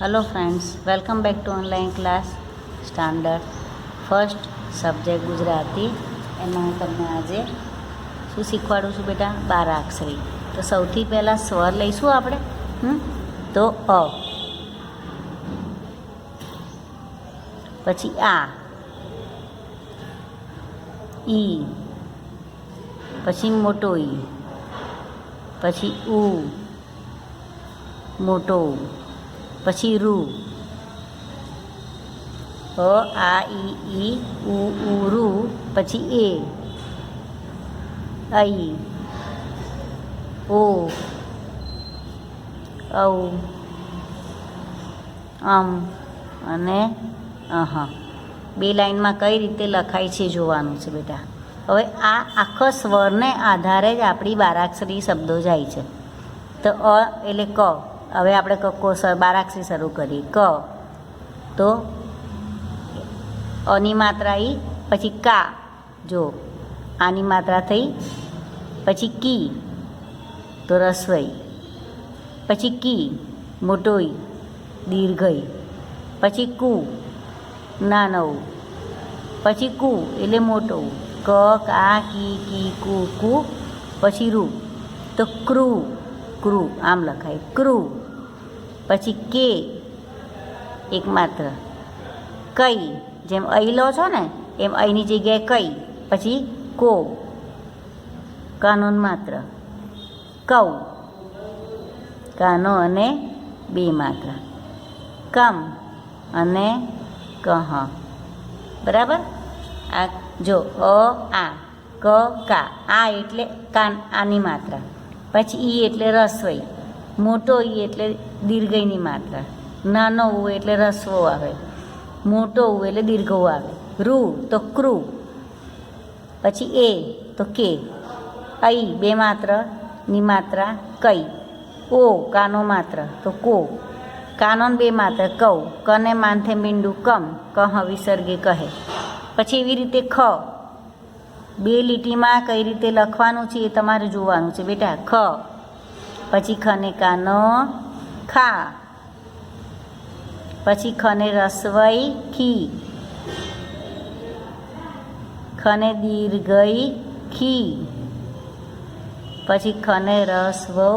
Hello friends, welcome back to online class standard first subject Gujarati. એમાં હું તમને આજે શું શીખવાડું છું બેટા? બારાક્ષરી। તો સૌથી પહેલાં સ્વર લઈશું આપણે। તો અ, પછી આ, ઈ, પછી મોટો ઈ, પછી ઉ મોટો ઉ, પછી રૂ, અ આ ઈ ઉ રૂ, પછી એ, આઈ, ઓ, ઔ, અને અહ। બે લાઈનમાં કઈ રીતે લખાય છે જોવાનું છે બેટા। હવે આ આખો સ્વરને આધારે જ આપણી બારાક્ષરી શબ્દો જાય છે। તો અ એટલે ક, હવે આપણે કક્કો બારાક્ષરી શરૂ કરીએ। ક તો અની માત્રા ઈ, પછી કા, જો આની માત્રા થઈ, પછી કી તો રસ્વઈ, પછી કી મોટોઈ દીર્ઘઈ, પછી કુ નાનો, પછી કુ એટલે મોટો, ક કા કી કુ, પછી રૂ તો ક્રૂ, ક્રૂ આમ લખાય ક્રૂ, પછી કે એક માત્ર, કઈ જેમ અઈ લો છો ને એમ અહીંની જગ્યાએ કઈ, પછી કો કાનોન માત્ર, કૌ કાનો અને બે માત્ર, કમ અને કહ, બરાબર। આ જો અ આ, ક કા, આ એટલે કાન આની માત્રા, પછી ઈ એટલે રસ્વઈ, મોટો ઈ એટલે દીર્ઘઈની માત્રા, નાનો ઉ એટલે રસ્વો આવે, મોટો ઉ એટલે દીર્ઘ ઉ આવે, રૂ તો ક્રૂ, પછી એ તો કે, અઈ બે માત્રની માત્રા કઈ, ઓ કાનો માત્ર તો કો, કાનોન બે માત્ર કૌ, કને માથે મીંડું કમ, કહ વિસર્ગે કહે। પછી એવી રીતે ખ, બે લીટીમાં કઈ રીતે લખવાનું છે એ તમારે જોવાનું છે બેટા। ખ પછી ખને કાનો ખા, પછી ખને રસ્વઈ ખી, ખને દીર્ઘઈ ખી, પછી ખને રસ્વઉ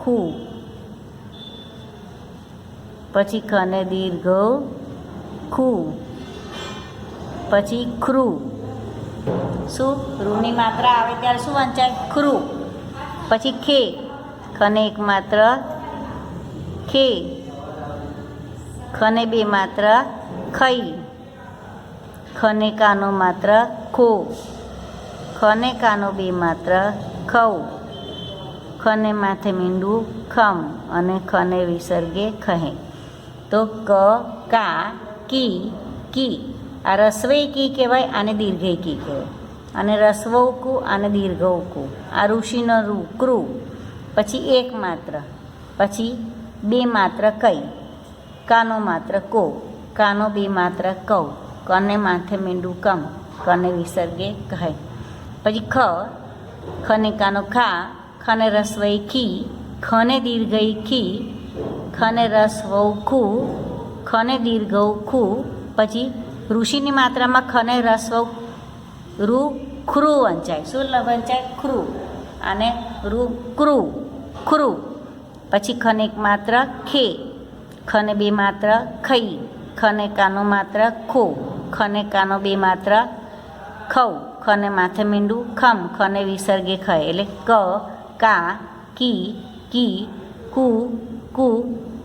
ખુ, પછી ખને દીર્ઘ ખુ, પછી ક્રૂ, શું રૂની માત્રા આવે ત્યારે શું વંચાય? ક્રૂ, પછી ખે, ખને એક માત્ર ખે, ખને બે માત્ર ખઈ, ખને કાનો માત્ર ખો, ખને કાનો બે માત્ર ખઉ, ખને માથે મીંડું ખમ, અને ખને વિસર્ગે ખહે। તો ક કા કી, આ રસ્વઈ કી કહેવાય, આને દીર્ઘઈ કી કહેવાય, અને રસ્વઉ કુ આને દીર્ઘઉ કુ, આ ઋષિનો રૂ ક્રૂ, પછી એક માત્ર, પછી બે માત્ર કઈ, કાનો માત્ર કો, કાનો બે માત્ર કૌ, કને માથે મીંડું કમ, કને વિસર્ગે કહે। પછી ખ, ખને કાનો ખા, ખને રસ્વઈ ખી, ખને દીર્ઘઈ ખી, ખને રસ્વઉ ખુ, ખને દીર્ઘઉ ખુ, પછી ઋષિની માત્રામાં ખને રસ્વઉ રૂ ક્રૂ વંચાય, શું વંચાય? ક્રૂ, અને રૂ ક્રૂ ક્રૂ, પછી ખને એક માત્ર ખે, ખને બે માત્ર ખઈ, ખને કાનો માત્ર ખો, ખને કાનો બે માત્ર ખઉ, ખને માથે મીંડું ખમ, ખને વિસર્ગે ખય, એટલે ક કા કી કુ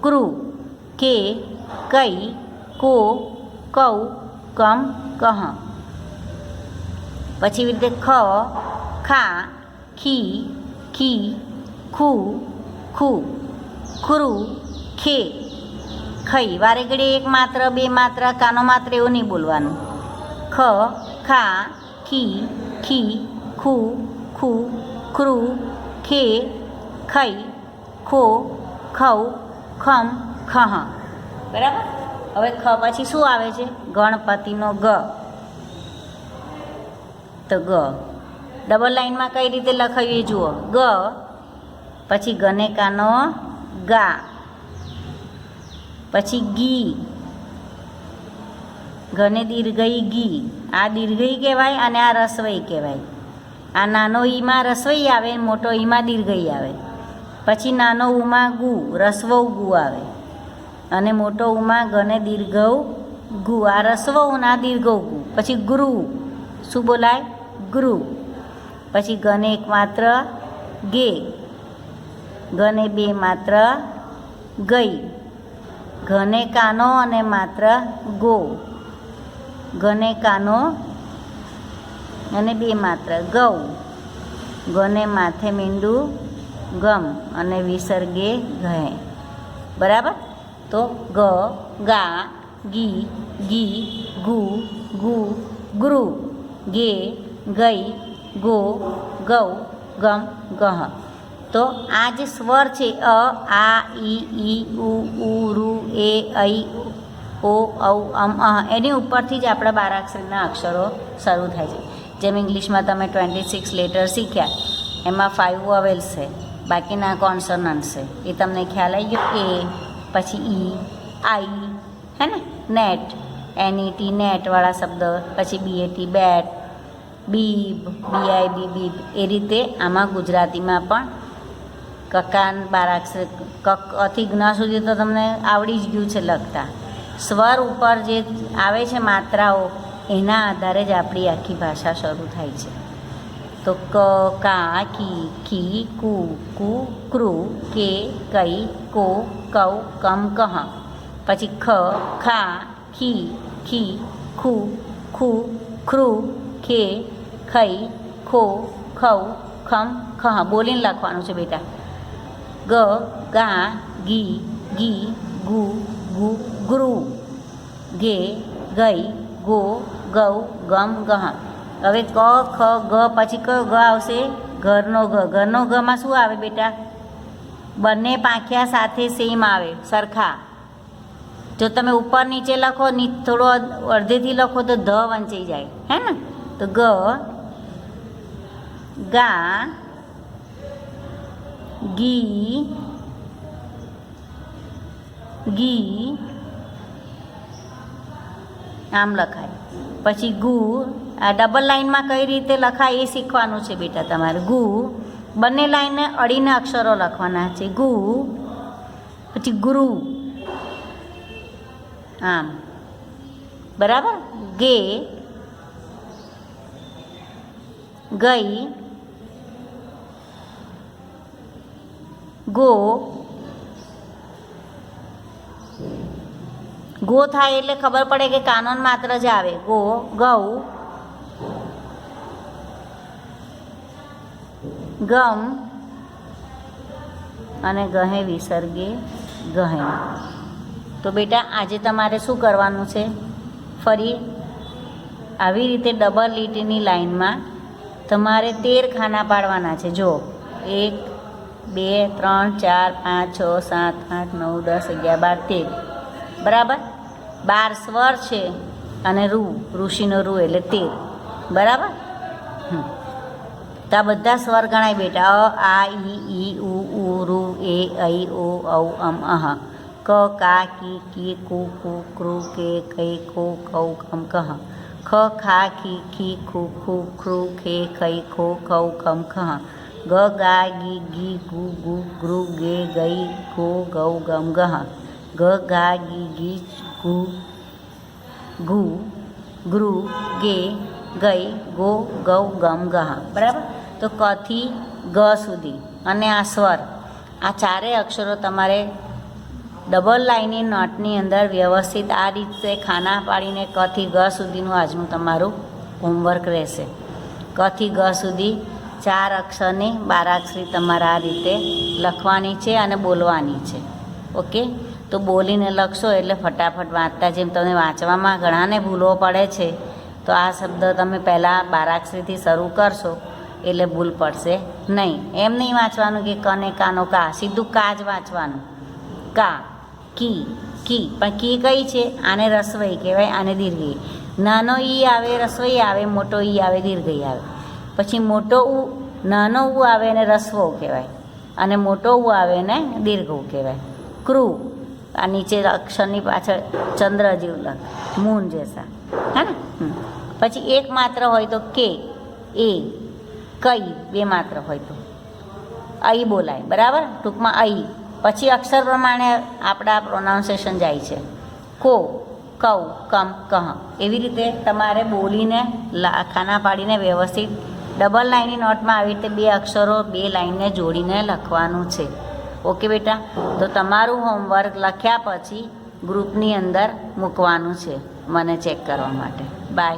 ક્રૂ, કે કઈ કો કૌ કમ કહ। પછી એવી રીતે ખ ખા ખી ખુ ક્રૂ ખે ખઈ, વારે ઘડી એક માત્ર બે માત્ર કાનો માત્ર એવું નહીં બોલવાનું। ખ ખા ખી ખુ ક્રૂ ખે ખઈ ખો ખઉ ખમ ખહ, બરાબર। હવે ખ પછી શું આવે છે? ગણપતિનો ગ, તો ગ ડબલ લાઈનમાં કઈ રીતે લખાવીએ જુઓ। ગ, પછી ગને કાનો ગા, પછી ગી, ઘને દીર્ઘઈ ગી, આ દીર્ઘઈ કહેવાય અને આ રસવઈ કહેવાય. આ નાનો ઈમાં રસવઈ આવે, મોટો ઈમાં દીર્ઘઈ આવે. પછી નાનો ઉમાં ગુ, રસવઉ ગુ આવે, અને મોટો ઉમાં ગને દીર્ઘઉ ગુ, આ રસવઉ ના દીર્ઘઉ ગુ. પછી ગુરુ, શું બોલાય? ગુરુ. પછી ગને એક માત્ર ગે, ગને બે માત્ર ગઈ, ઘને કાનો અને માત્ર ગો, ઘને કાનો અને બે માત્ર ગૌ, ગને માથે મીંડું ગમ અને વિસર્ગે ઘે. બરાબર? તો ગ, ગા, ગી, ગી, ગુ, ગુ, ગુરુ, ગે, ગઈ, ગો, ગૌ, ગમ, ગહ. તો આ જે સ્વર છે અ, આ, ઈ, ઉ, રૂ, એ, ઐ, ઓ, ઔ, અમ, અહ, એની ઉપરથી જ આપણા બારાક્ષરીના અક્ષરો શરૂ થાય છે. જેમ ઇંગ્લિશમાં તમે 26 લેટર શીખ્યા, એમાં 5 વોવેલ્સ છે, બાકીના કોન્સોનન્ટ છે. એ તમને ખ્યાલ આવી ગયો? એ, પછી ઈ, આઈ, હે ને, નેટ, NET નેટવાળા શબ્દ, પછી BAT બેટ, બીબ, BIB બીબ. એ રીતે આમાં ગુજરાતીમાં પણ કકાન બારાક્ષર કથી જ્ઞ સુધી તો તમને આવડી જ ગયું છે લખતા. સ્વર ઉપર જે આવે છે માત્રાઓ, એના આધારે જ આપણી આખી ભાષા શરૂ થાય છે. તો ક, કા, કી, ખી, કુ, કુ, ક્રુ, કે, કઈ, કો, કૌ, કમ, કહ. પછી ખ, ખા, ખી, ખી, ખુ, ખુ, ખૃ, ખે, ખઈ, ખો, ખૌ, ખમ, ખહ. બોલીને લખવાનું છે બેટા. ગ, ગા, ગી, ગી, ગુ, ગુ, ગુરુ, ગે, ગઈ, ગો, ગૌ, ગમ, ગહ. હવે ક, ખ, ગ, પછી કયો ગ આવશે? ઘરનો ગ. ઘરનો ગમાં શું આવે બેટા? બંને પાંખિયા સાથે સેમ આવે, સરખા. જો તમે ઉપર નીચે લખો, થોડો અડધેથી લખો તો ધ વંચાઈ જાય, હે ને? તો ગ, ગા, ગી, ગી, આમ લખાય. પછી ગુ, આ ડબલ લાઇનમાં કઈ રીતે લખાય એ શીખવાનું છે બેટા તમારે. ગુ, બંને લાઇનને અડીને અક્ષરો લખવાના છે. ગુ, પછી ગુરુ, આમ. બરાબર? ગે, ગઈ, ગો, ગો થાય એટલે ખબર પડે કે કાનોન માત્ર જ આવે. ગો, ગૌ, ગમ અને ગહે વિસર્ગે ગહે. તો બેટા આજે તમારે શું કરવાનું છે? ફરી આવી રીતે ડબલ લીટીની લાઈનમાં તમારે 13 ખાના પાડવાના છે. જો 1, 2, 3, 4, 5, 6, 7, 8, 9, 10, 11, 12, 13. બરાબર? 12 સ્વર છે અને રૂ, ઋષિનો રૂ એટલે 13. બરાબર? તો આ બધા સ્વર ગણાય બેટા. અ, આ, ઈ, ઉ, રૂ, એ, ઐ, ઓ, ઔ, અમ, અહ. ક, કા, કી, કુ, કુ, ક્રુ, કે, કઈ, કો, કૌ, કમ, કહ. ખ, ખા, ખી, ખુ, ખુ, ક્રુ, ખે, ખઈ, ખો, કૌ, કમ, ખહ. ગ, ગા, ગી, ગી, ગુ, ગુ, ગૃ, ગે, ગઈ, ગો, ગૌ, ગમ, ગહ. ગ, ગા, ગી, ગુ, ગુ, ગૃ, ગે, ગઈ, ગો, ગૌ, ગમ, ગહ. બરાબર? તો ક થી ગ સુધી અને આ સ્વર, આ ચારેય અક્ષરો તમારે ડબલ લાઇનની નોટની અંદર વ્યવસ્થિત આ રીતે ખાના પાડીને ક થી ગ સુધીનું આજનું તમારું હોમવર્ક રહેશે. ક થી ગ સુધી 4 અક્ષરની બારાક્ષરી તમારે આ રીતે લખવાની છે અને બોલવાની છે. ઓકે? તો બોલીને લખશો એટલે ફટાફટ વાંચતા, જેમ તમને વાંચવામાં ઘણાને ભૂલો પડે છે, તો આ શબ્દ તમે પહેલાં બારાક્ષરીથી શરૂ કરશો એટલે ભૂલ પડશે નહીં. એમ નહીં વાંચવાનું કે કને કાનો કા, સીધું કા જ વાંચવાનું. કા, કી, કી, પણ કી કઈ છે? આને રસવઈ કહેવાય, આને દીર્ઘઈ. નાનો ઈ આવે રસવઈ આવે, મોટો ઈ આવે દીર્ઘઈ આવે. પછી મોટો ઉ, નાનો ઉ આવે એને રસવઉ કહેવાય, અને મોટો ઉ આવે ને દીર્ઘઉ કહેવાય. ક્રુ, આ નીચે અક્ષરની પાછળ ચંદ્ર જેવું લખ, મૂન જેસા, હે ને. પછી એક માત્ર હોય તો કે, એ, કઈ બે માત્ર હોય તો અઈ બોલાય, બરાબર. ટૂંકમાં અઈ. પછી અક્ષર પ્રમાણે આપણા પ્રોનાઉન્સિએશન જાય છે. કો, કૌ, કમ, કહ. એવી રીતે તમારે બોલીને ખાના પાડીને વ્યવસ્થિત ડબલ લાઇનની નોટમાં આવી રીતે બે અક્ષરો બે લાઇનને જોડીને લખવાનું છે. ઓકે બેટા, તો તમારું હોમવર્ક લખ્યા પછી ગ્રુપની અંદર મૂકવાનું છે મને ચેક કરવા માટે. બાય.